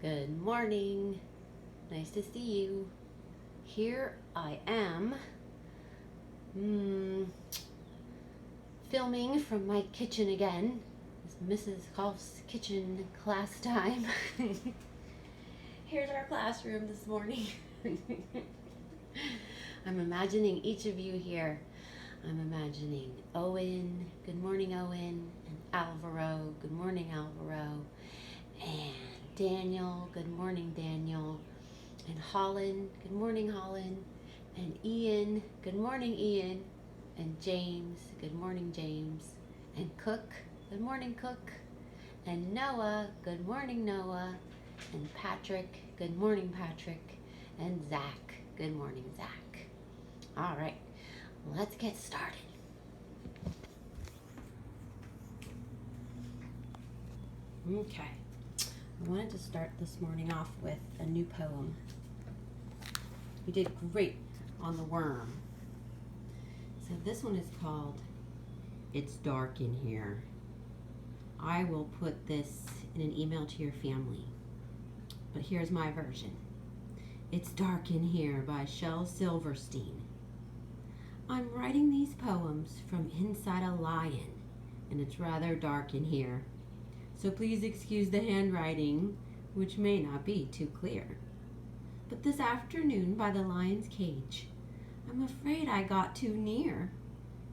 Good morning. Nice to see you. Here I am filming from my kitchen again. It's Mrs. Goff's kitchen class time. Here's our classroom this morning. I'm imagining each of you here. I'm imagining Owen. Good morning, Owen. And Alvaro. Good morning, Alvaro. And Daniel. Good morning, Daniel. And Holland. Good morning, Holland. And Ian. Good morning, Ian. And James. Good morning, James. And Cook. Good morning, Cook. And Noah. Good morning, Noah. And Patrick. Good morning, Patrick. And Zach. Good morning, Zach. All right, let's get started. Okay, I wanted to start this morning off with a new poem. You did great on the worm. So this one is called It's Dark in Here. I will put this in an email to your family, but here's my version. It's Dark in Here by Shel Silverstein. I'm writing these poems from inside a lion, and it's rather dark in here. So please excuse the handwriting, which may not be too clear. But this afternoon by the lion's cage, I'm afraid I got too near.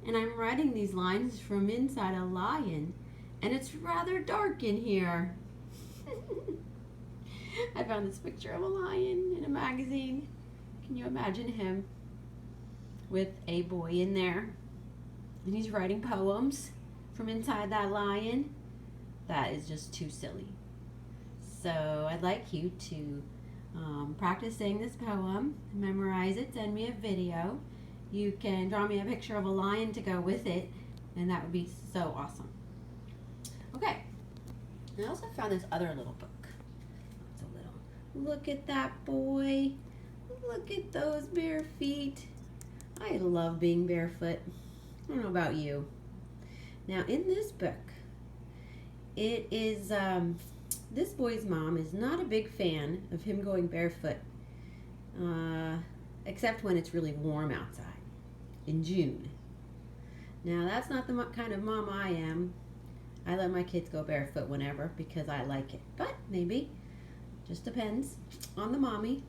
And I'm writing these lines from inside a lion, and it's rather dark in here. I found this picture of a lion in a magazine. Can you imagine him with a boy in there? And he's writing poems from inside that lion. That is just too silly. So I'd like you to practice saying this poem, memorize it, send me a video. You can draw me a picture of a lion to go with it, and that would be so awesome. Okay, I also found this other little book. It's a little, look at that boy. Look at those bare feet. I love being barefoot. I don't know about you. Now in this book, it is, this boy's mom is not a big fan of him going barefoot, except when it's really warm outside in June. Now that's not the kind of mom I am. I let my kids go barefoot whenever because I like it, but maybe, just depends on the mommy.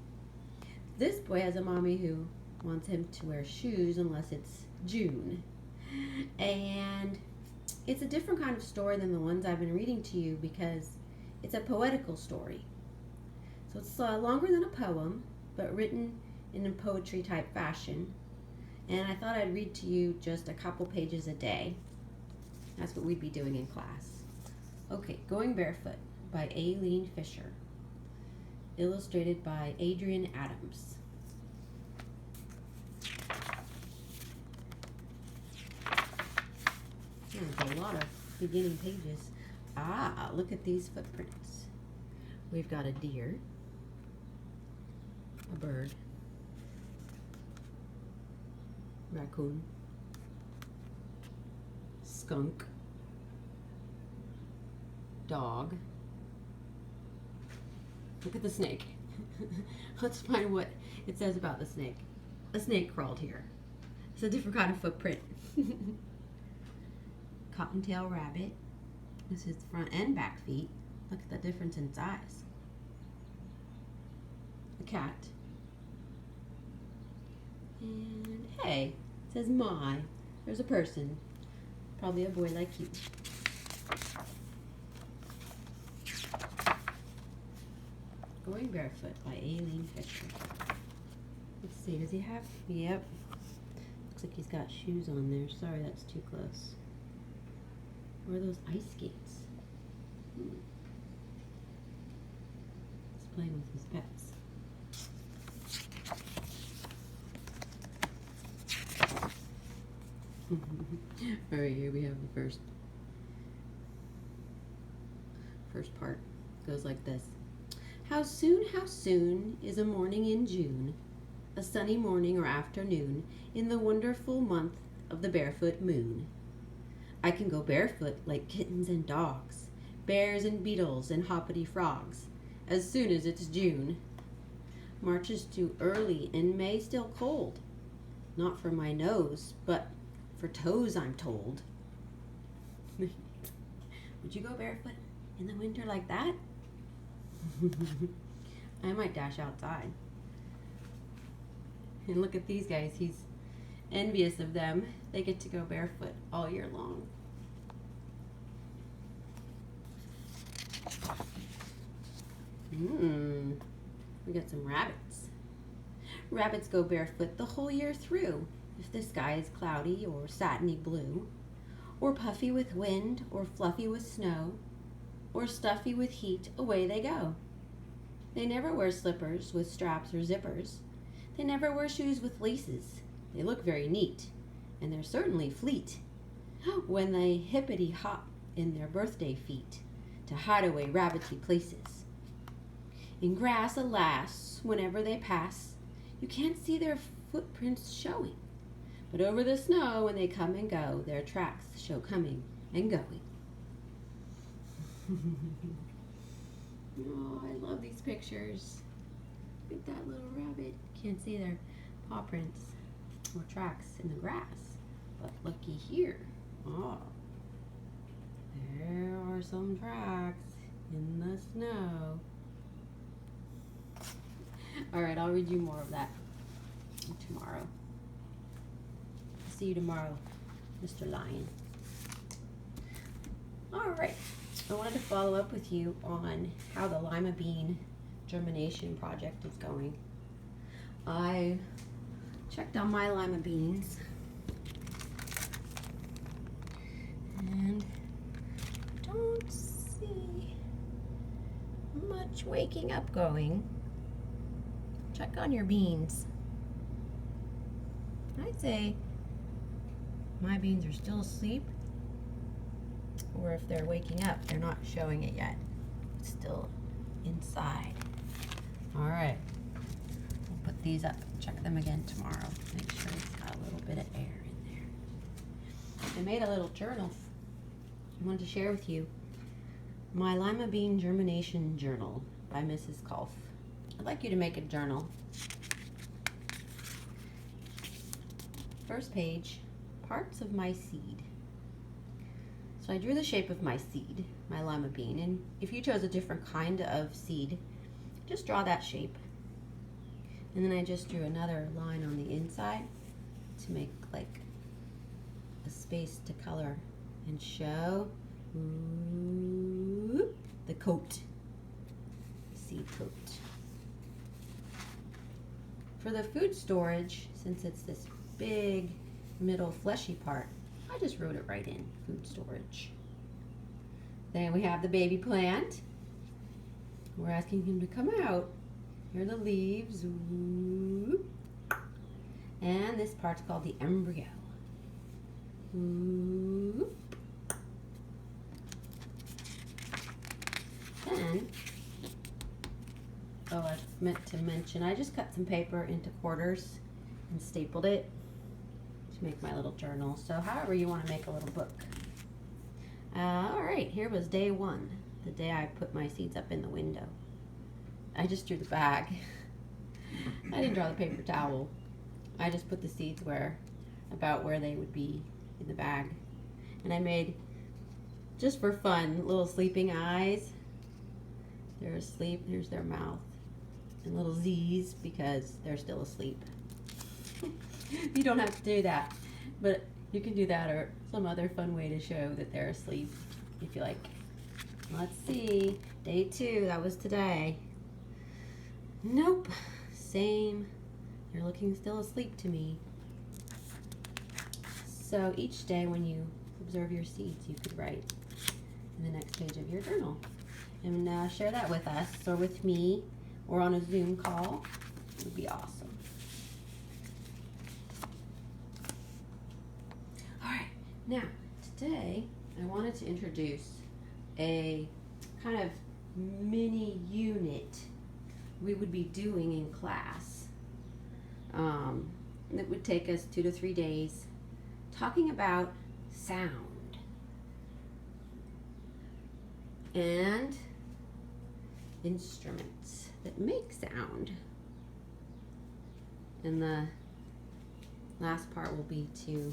This boy has a mommy who wants him to wear shoes unless it's June. And it's a different kind of story than the ones I've been reading to you because it's a poetical story. So it's longer than a poem, but written in a poetry type fashion. And I thought I'd read to you just a couple pages a day. That's what we'd be doing in class. Okay, Going Barefoot by Aileen Fisher. Illustrated by Adrian Adams. There's a lot of beginning pages. Ah, look at these footprints. We've got a deer, a bird, raccoon, skunk, dog. Look at the snake. Let's find what it says about the snake. A snake crawled here. It's a different kind of footprint. Cottontail rabbit. This is front and back feet. Look at the difference in size. A cat. And hey, it says my. There's a person. Probably a boy like you. Going Barefoot by Aileen Fisher. Let's see, does he have? Yep. Looks like he's got shoes on there. Sorry, that's too close. Or are those ice skates? He's playing with his pets. All right, here we have the first part. Goes like this. How soon is a morning in June, a sunny morning or afternoon in the wonderful month of the barefoot moon. I can go barefoot like kittens and dogs, bears and beetles and hoppity frogs, as soon as it's June. March is too early and May still cold. Not for my nose, but for toes, I'm told. Would you go barefoot in the winter like that? I might dash outside. And look at these guys. He's envious of them. They get to go barefoot all year long. We got some rabbits. Rabbits go barefoot the whole year through. If the sky is cloudy or satiny blue, or puffy with wind, or fluffy with snow, or stuffy with heat, away they go. They never wear slippers with straps or zippers. They never wear shoes with laces. They look very neat, and they're certainly fleet when they hippity hop in their birthday feet to hide away rabbity places. In grass, alas, whenever they pass, you can't see their footprints showing, but over the snow when they come and go, their tracks show coming and going. Oh, I love these pictures. Look at that little rabbit. Can't see their paw prints or tracks in the grass, but looky here. Oh, there are some tracks in the snow. All right, I'll read you more of that tomorrow. See you tomorrow, Mr. Lion. All right, I wanted to follow up with you on how the lima bean germination project is going. I checked on my lima beans and don't see much waking up going. Check on your beans. I'd say my beans are still asleep, or if they're waking up, they're not showing it yet. It's still inside. All right, we'll put these up, check them again tomorrow. Make sure it's got a little bit of air in there. I made a little journal I wanted to share with you. My Lima Bean Germination Journal by Mrs. Kolf. I'd like you to make a journal. First page, parts of my seed. So I drew the shape of my seed, my lima bean, and if you chose a different kind of seed, just draw that shape. And then I just drew another line on the inside to make like a space to color and show the coat, seed coat. For the food storage, since it's this big middle fleshy part, I just wrote it right in, food storage. Then we have the baby plant. We're asking him to come out. Here are the leaves. Ooh. And this part's called the embryo. Ooh. Then, I meant to mention, I just cut some paper into quarters and stapled it to make my little journal. So however you want to make a little book. All right, here was day one, the day I put my seeds up in the window. I just drew the bag. I didn't draw the paper towel. I just put the seeds about where they would be in the bag. And I made, just for fun, little sleeping eyes. They're asleep, here's their mouth. And little Z's because they're still asleep. You don't have to do that, but you can do that or some other fun way to show that they're asleep if you like. Let's see, day 2, that was today. Nope, same. They're looking still asleep to me. So each day when you observe your seeds, you could write in the next page of your journal. And share that with us or with me or on a Zoom call. It would be awesome. All right, now today I wanted to introduce a kind of mini unit we would be doing in class. That would take us 2 to 3 days talking about sound. And instruments that make sound. And the last part will be to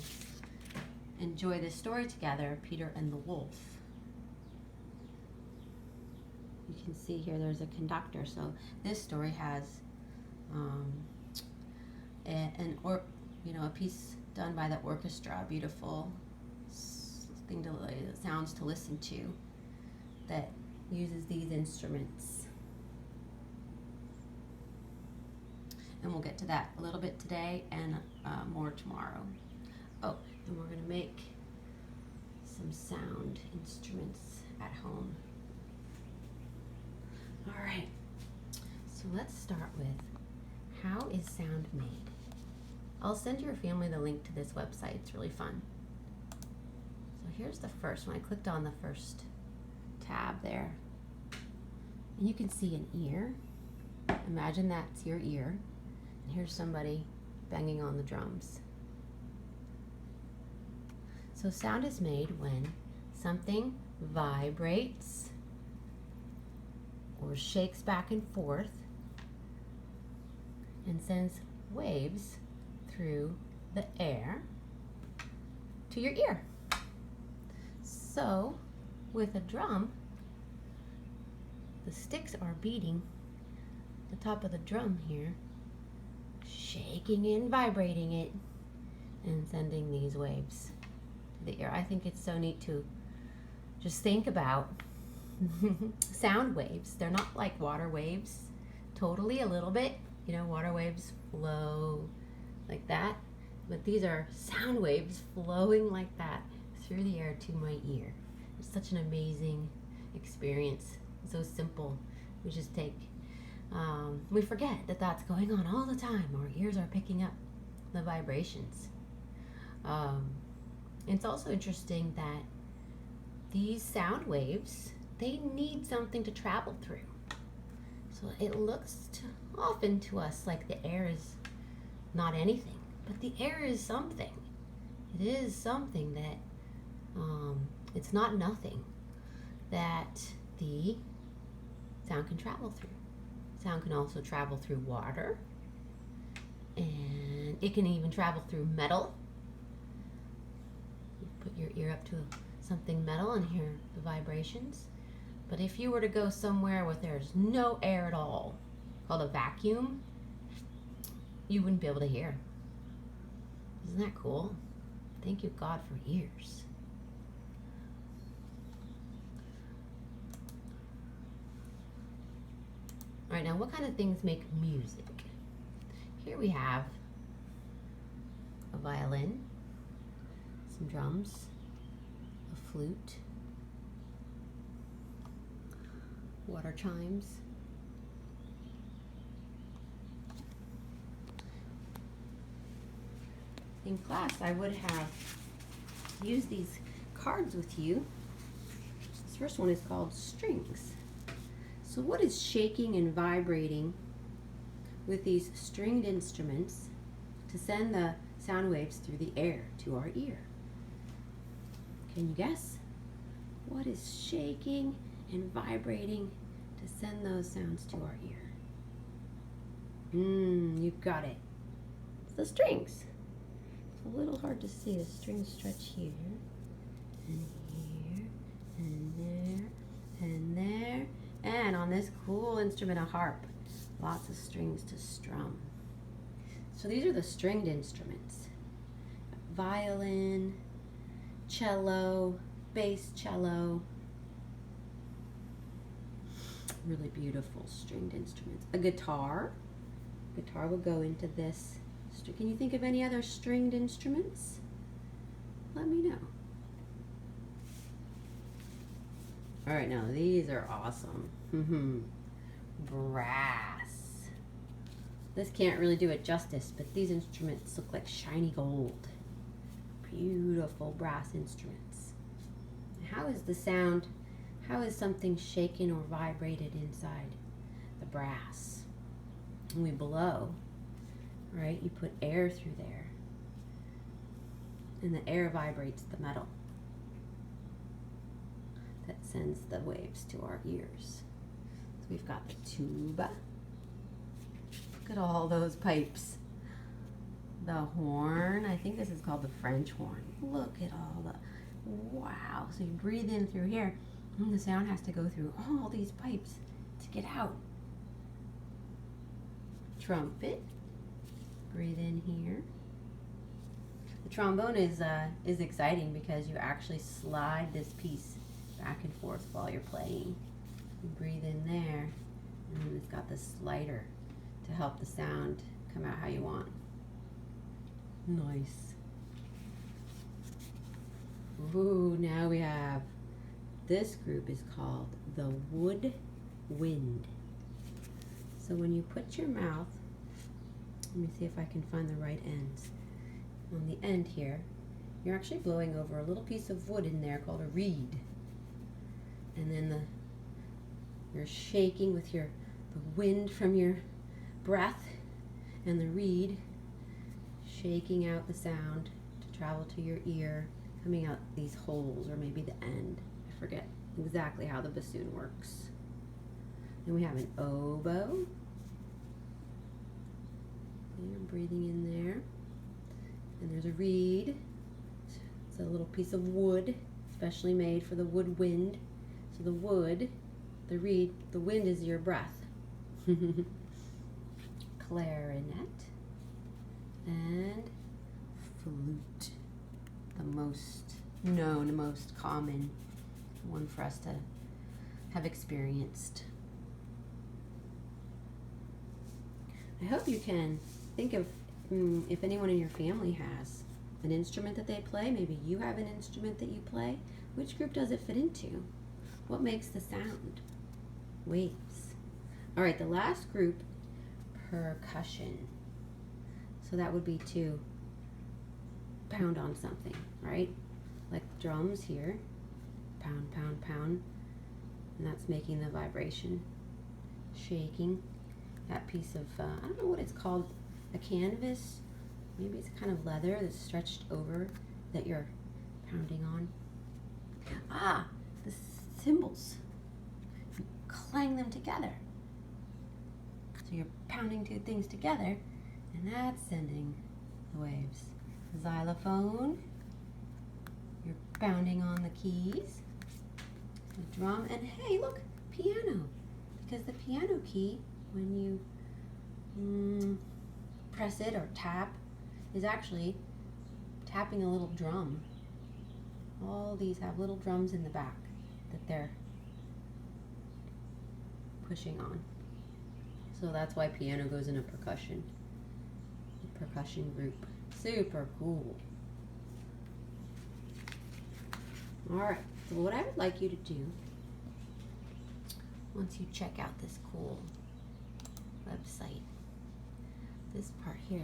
enjoy this story together, Peter and the Wolf. You can see here there's a conductor. So this story has a piece done by the orchestra, beautiful sounds to listen to that uses these instruments. And we'll get to that a little bit today and more tomorrow. Oh, and we're going to make some sound instruments at home. All right, so let's start with, how is sound made? I'll send your family the link to this website. It's really fun. So here's the first one. I clicked on the first tab there. And you can see an ear. Imagine that's your ear. And here's somebody banging on the drums. So sound is made when something vibrates or shakes back and forth and sends waves through the air to your ear. So with a drum, the sticks are beating the top of the drum here, shaking and vibrating it and sending these waves to the ear. I think it's so neat to just think about sound waves. They're not like water waves, totally, a little bit. You know, water waves flow like that, but these are sound waves flowing like that through the air to my ear. It's such an amazing experience. It's so simple. We just we forget that that's going on all the time. Our ears are picking up the vibrations. It's also interesting that these sound waves, they need something to travel through. So it looks often to us like the air is not anything, but the air is something. It is something that it's not nothing that the sound can travel through. Sound can also travel through water, and it can even travel through metal. You put your ear up to something metal and hear the vibrations. But if you were to go somewhere where there's no air at all, called a vacuum, you wouldn't be able to hear. Isn't that cool? Thank you, God, for ears. All right, now what kind of things make music? Here we have a violin, some drums, a flute, water chimes, in class I would have used these cards with you. This first one is called strings. So what is shaking and vibrating with these stringed instruments to send the sound waves through the air to our ear? Can you guess? What is shaking and vibrating to send those sounds to our ear? You've got it. It's the strings. It's a little hard to see. The strings stretch here, and here, and there, and there. And on this cool instrument, a harp, lots of strings to strum. So these are the stringed instruments. Violin, cello, bass cello. Really beautiful stringed instruments. A guitar. Guitar will go into this. Can you think of any other stringed instruments? Let me know. All right, now these are awesome. Brass. This can't really do it justice, but these instruments look like shiny gold. Beautiful brass instruments. How is the sound, how is something shaken or vibrated inside the brass? When we blow, right, you put air through there, and the air vibrates the metal. That sends the waves to our ears. So we've got the tuba. Look at all those pipes. The horn, I think this is called the French horn. Look at all the, wow. So you breathe in through here, and the sound has to go through all these pipes to get out. Trumpet, breathe in here. The trombone is exciting because you actually slide this piece back and forth while you're playing. You breathe in there, and then it's got this slider to help the sound come out how you want. Nice. Ooh, now we have, this group is called the woodwind. So when you put your mouth, let me see if I can find the right ends. On the end here, you're actually blowing over a little piece of wood in there called a reed. And then you're shaking with the wind from your breath and the reed shaking out the sound to travel to your ear, coming out these holes, or maybe the end. I forget exactly how the bassoon works. Then we have an oboe. I'm breathing in there. And there's a reed. It's a little piece of wood, specially made for the woodwind. So the wood, the reed, the wind is your breath. Clarinet and flute, the most known, most common one for us to have experienced. I hope you can think of if anyone in your family has an instrument that they play. Maybe you have an instrument that you play. Which group does it fit into? What makes the sound? Waves. All right, the last group, percussion. So that would be to pound on something, right? Like drums here, pound, pound, pound, and that's making the vibration, shaking that piece of, I don't know what it's called, a canvas, maybe it's kind of leather that's stretched over that you're pounding on. Ah, the cymbals, you clang them together. So you're pounding two things together, and that's sending the waves. Xylophone, you're pounding on the keys. The drum, and hey, look, piano. Because the piano key, when you press it or tap, is actually tapping a little drum. All these have little drums in the back that they're pushing on. So that's why piano goes in a percussion group. Super cool. Alright, so what I would like you to do, once you check out this cool website, this part here.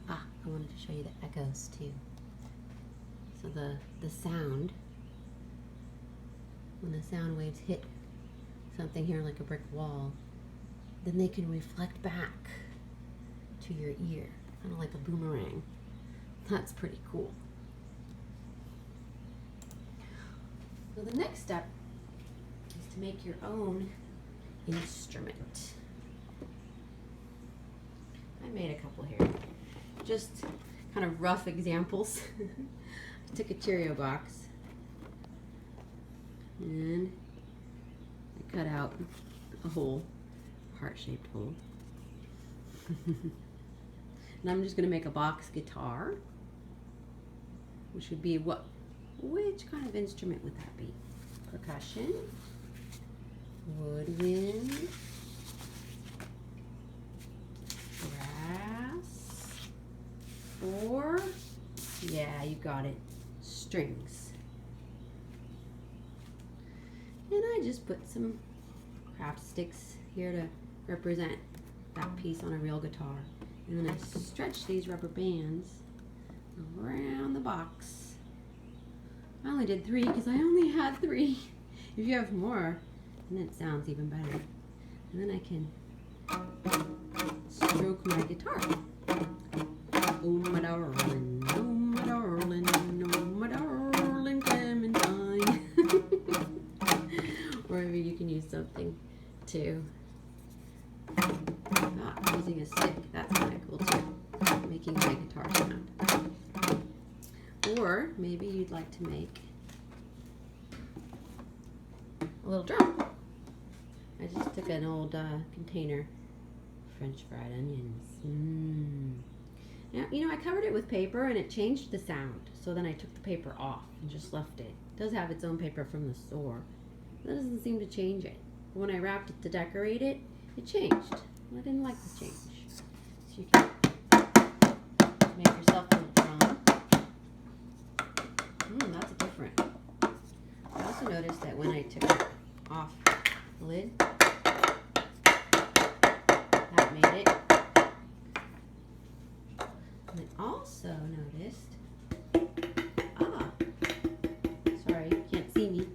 I wanted to show you the echoes too. So the sound, when the sound waves hit something here like a brick wall, then they can reflect back to your ear, kind of like a boomerang. That's pretty cool. So the next step is to make your own instrument. I made a couple here. Just kind of rough examples. I took a Cheerio box and I cut out a hole, heart-shaped hole. And I'm just going to make a box guitar, which would be what? Which kind of instrument would that be? Percussion, woodwind, brass, or, yeah, you got it, strings. And I just put some craft sticks here to represent that piece on a real guitar. And then I stretch these rubber bands around the box. I only did 3 because I only had 3. If you have more, then it sounds even better. And then I can stroke my guitar. Oh my darling, oh my darling, oh my darling Clementine. maybe you can use something to, using a stick, that's kind of cool too, making my guitar sound. Or maybe you'd like to make a little drum. I just took an old container, French fried onions. Now, you know, I covered it with paper and it changed the sound. So then I took the paper off and just left it. It does have its own paper from the store. That doesn't seem to change it. When I wrapped it to decorate it, it changed. I didn't like the change. So you can make yourself a little drum. That's different. I also noticed that when I took it off the lid, that made it. And I also noticed, sorry, you can't see me.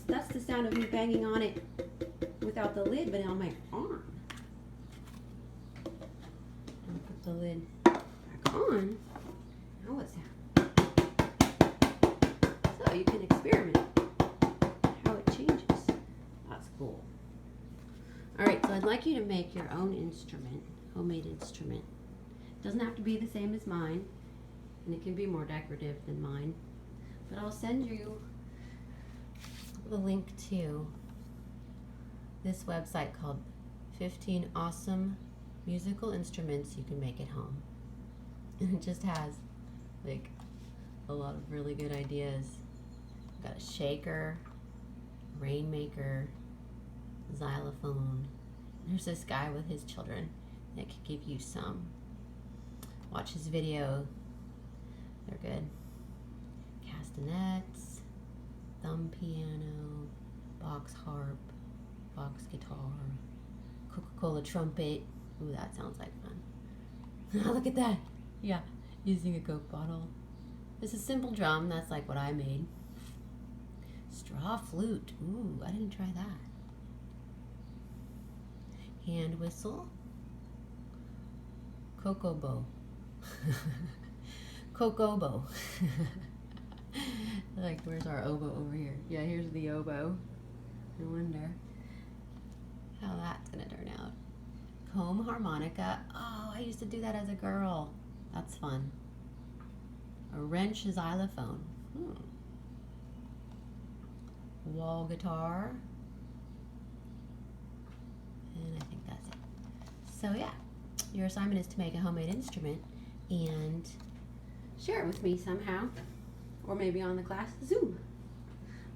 That's the sound of me banging on it without the lid, but on my arm. And put the lid back on. Now what sound? So you can experiment how it changes. That's cool. All right, so I'd like you to make your own instrument, homemade instrument. It doesn't have to be the same as mine, and it can be more decorative than mine. But I'll send you the link to this website called 15 Awesome Musical Instruments You Can Make at Home. And it just has like a lot of really good ideas. Got a shaker, rainmaker, xylophone. There's this guy with his children that could give you some. Watch his video. They're good. Castanets, thumb piano, box harp, box guitar, Coca-Cola trumpet. Ooh, that sounds like fun. Look at that. Yeah, using a Coke bottle. This is simple drum. That's like what I made. Straw flute. Ooh, I didn't try that. Hand whistle. Kokobo. Kokobo. Like, where's our oboe over here? Yeah, here's the oboe. I wonder how that's gonna turn out. Comb harmonica. Oh, I used to do that as a girl. That's fun. A wrench xylophone. Wall guitar. And I think that's it. So yeah, your assignment is to make a homemade instrument and share it with me somehow, or maybe on the class Zoom.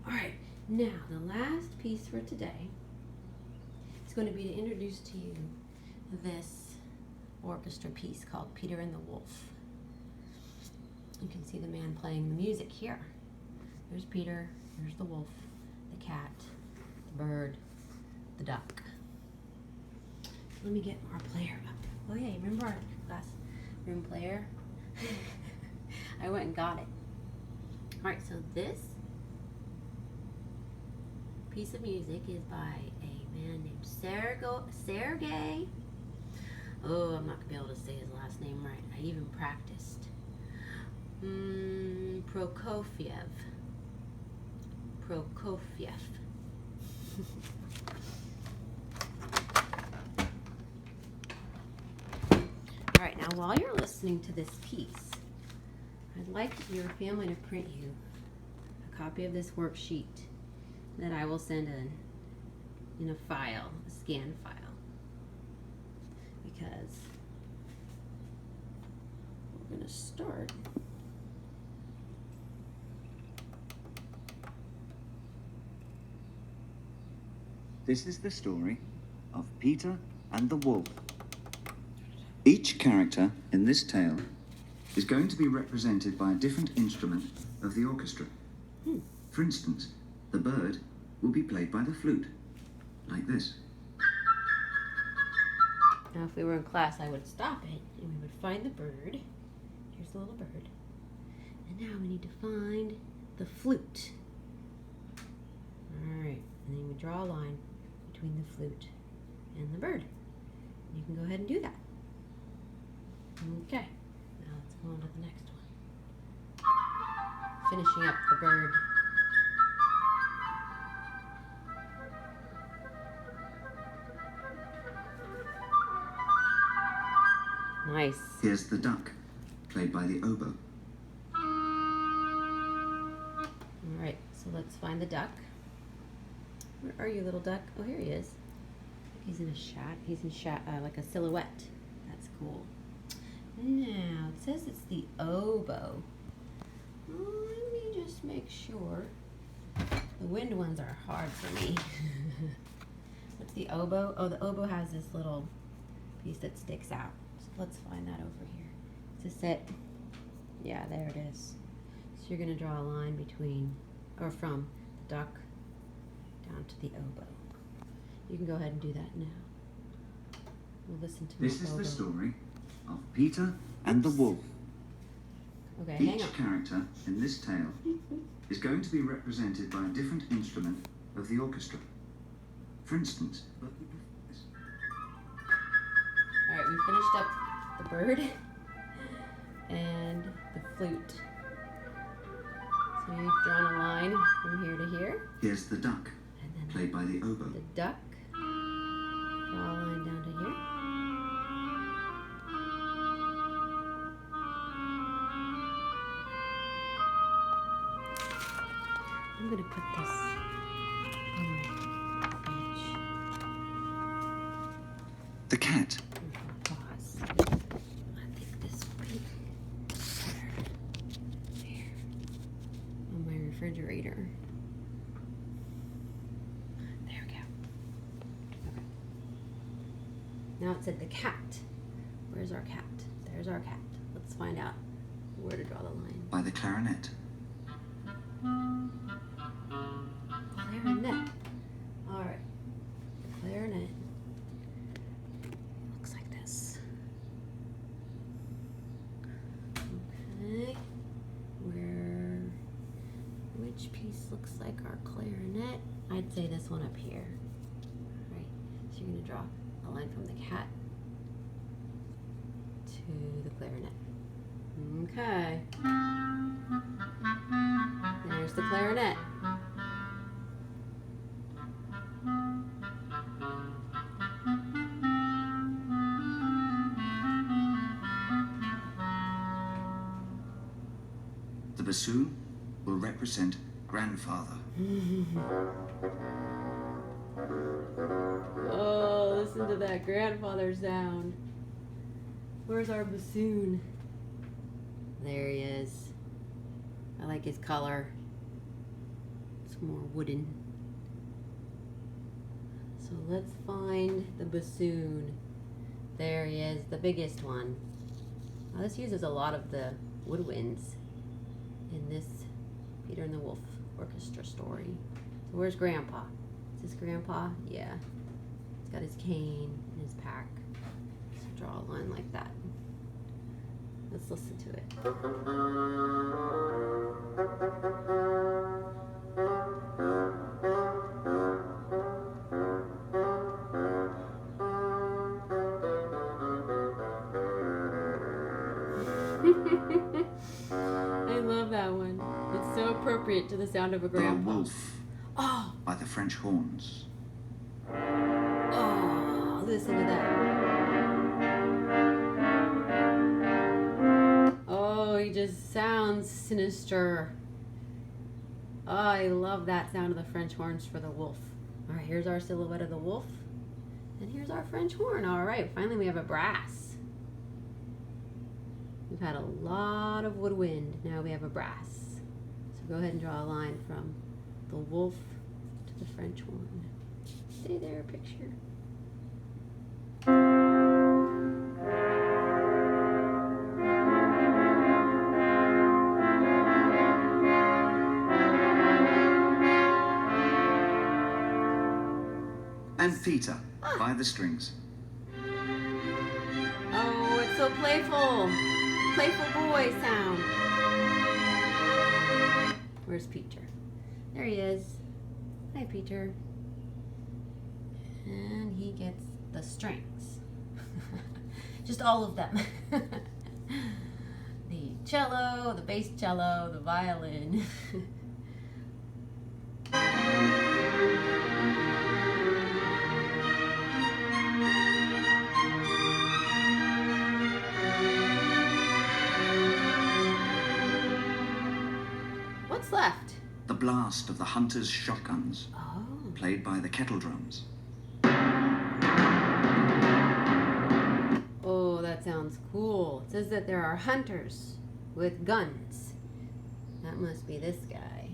All right, now the last piece for today is going to be to introduce to you this orchestra piece called Peter and the Wolf. You can see the man playing the music here. There's Peter, there's the wolf, the cat, the bird, the duck. Let me get our player up. Oh yeah, you remember our classroom player? I went and got it. All right, so this piece of music is by a man named Sergei. Oh, I'm not gonna be able to say his last name right. I even practiced. Prokofiev. All right, now while you're listening to this piece, I'd like your family to print you a copy of this worksheet that I will send in a file, a scan file, because we're going to start This is the story of Peter and the Wolf. Each character in this tale is going to be represented by a different instrument of the orchestra. For instance, the bird will be played by the flute, like this. Now if we were in class, I would stop it and we would find the bird. Here's the little bird. And now we need to find the flute. All right, and then we draw a line between the flute and the bird. You can go ahead and do that. Okay, now let's go on to the next one. Finishing up the bird. Nice. Here's the duck, played by the oboe. All right, so let's find the duck. Where are you, little duck? Oh, here he is. He's in a shot. He's in shot, like a silhouette. That's cool. Now, it says it's the oboe. Let me just make sure. The wind ones are hard for me. What's the oboe? Oh, the oboe has this little piece that sticks out. So let's find that over here. Is this it? Yeah, there it is. So you're going to draw a line between, or from the duck down to the oboe. You can go ahead and do that now. We'll listen to This my is oboe. the story of Peter and the wolf. Okay, hang Each on. character in this tale is going to be represented by a different instrument of the orchestra. For instance, All right, we finished up the bird and the flute. So you've drawn a line from here to here, here's the duck, and then played by the oboe. the duck. Draw a line down to here. I'm gonna put this on my page. The cat, Pause. I think this will be better. There. On my refrigerator. There we go. Okay. Now it said the cat. Where's our cat? There's our cat. Let's find out where to draw the line. by the clarinet. Clarinet. Alright. Clarinet. Looks like this. Okay. Which piece looks like our clarinet? I'd say this one up here. Right. So you're going to draw a line from the cat to the clarinet. Okay. There's the clarinet. The bassoon will represent grandfather. Oh, listen to that grandfather sound. Where's our bassoon? There he is. I like his color. It's more wooden. So let's find the bassoon. There he is, the biggest one. Now this uses a lot of the woodwinds in this Peter and the Wolf orchestra story. So where's Grandpa? Is this Grandpa? Yeah. He's got his cane and his pack. So draw a line like that. Let's listen to it. I love that one. It's so appropriate to the sound of a The grandpa. wolf Oh, by the French horns. oh, listen to that. Oh, he just sounds sinister. Oh, I love that sound of the French horns for the wolf. All right, here's our silhouette of the wolf. And here's our French horn. All right, finally we have a brass. We've had a lot of woodwind. Now we have a brass. So go ahead and draw a line from the wolf to the French horn. Stay there, picture. And Peter by the strings. Oh, it's so playful. Playful boy sound. Where's Peter? There he is. Hi, Peter. And he gets the strings. Just all of them. The cello, the bass cello, the violin. the blast of the hunters' shotguns, Oh. played by the kettle drums. Oh, that sounds cool. It says that there are hunters with guns. That must be this guy.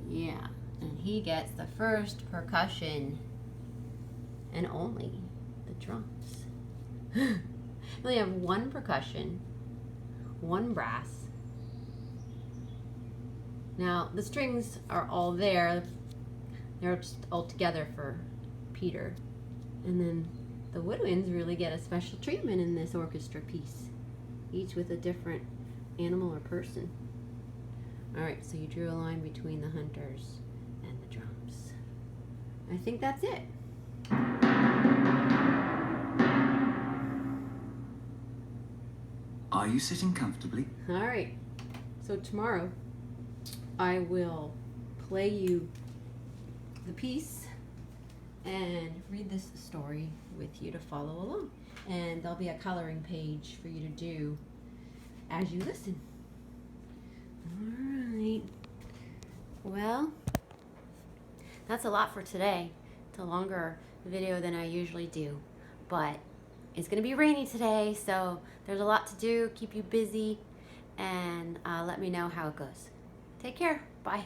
Yeah, and he gets the first percussion and only the drums. We only have one percussion, one brass. Now, the strings are all there. They're just all together for Peter. And then the woodwinds really get a special treatment in this orchestra piece, each with a different animal or person. All right, so you drew a line between the hunters and the drums. I think that's it. Are you sitting comfortably? All right, so tomorrow I will play you the piece and read this story with you to follow along. And there'll be a coloring page for you to do as you listen. All right. Well, that's a lot for today. It's a longer video than I usually do, but it's gonna be rainy today, so there's a lot to do, keep you busy, and let me know how it goes. Take care. Bye.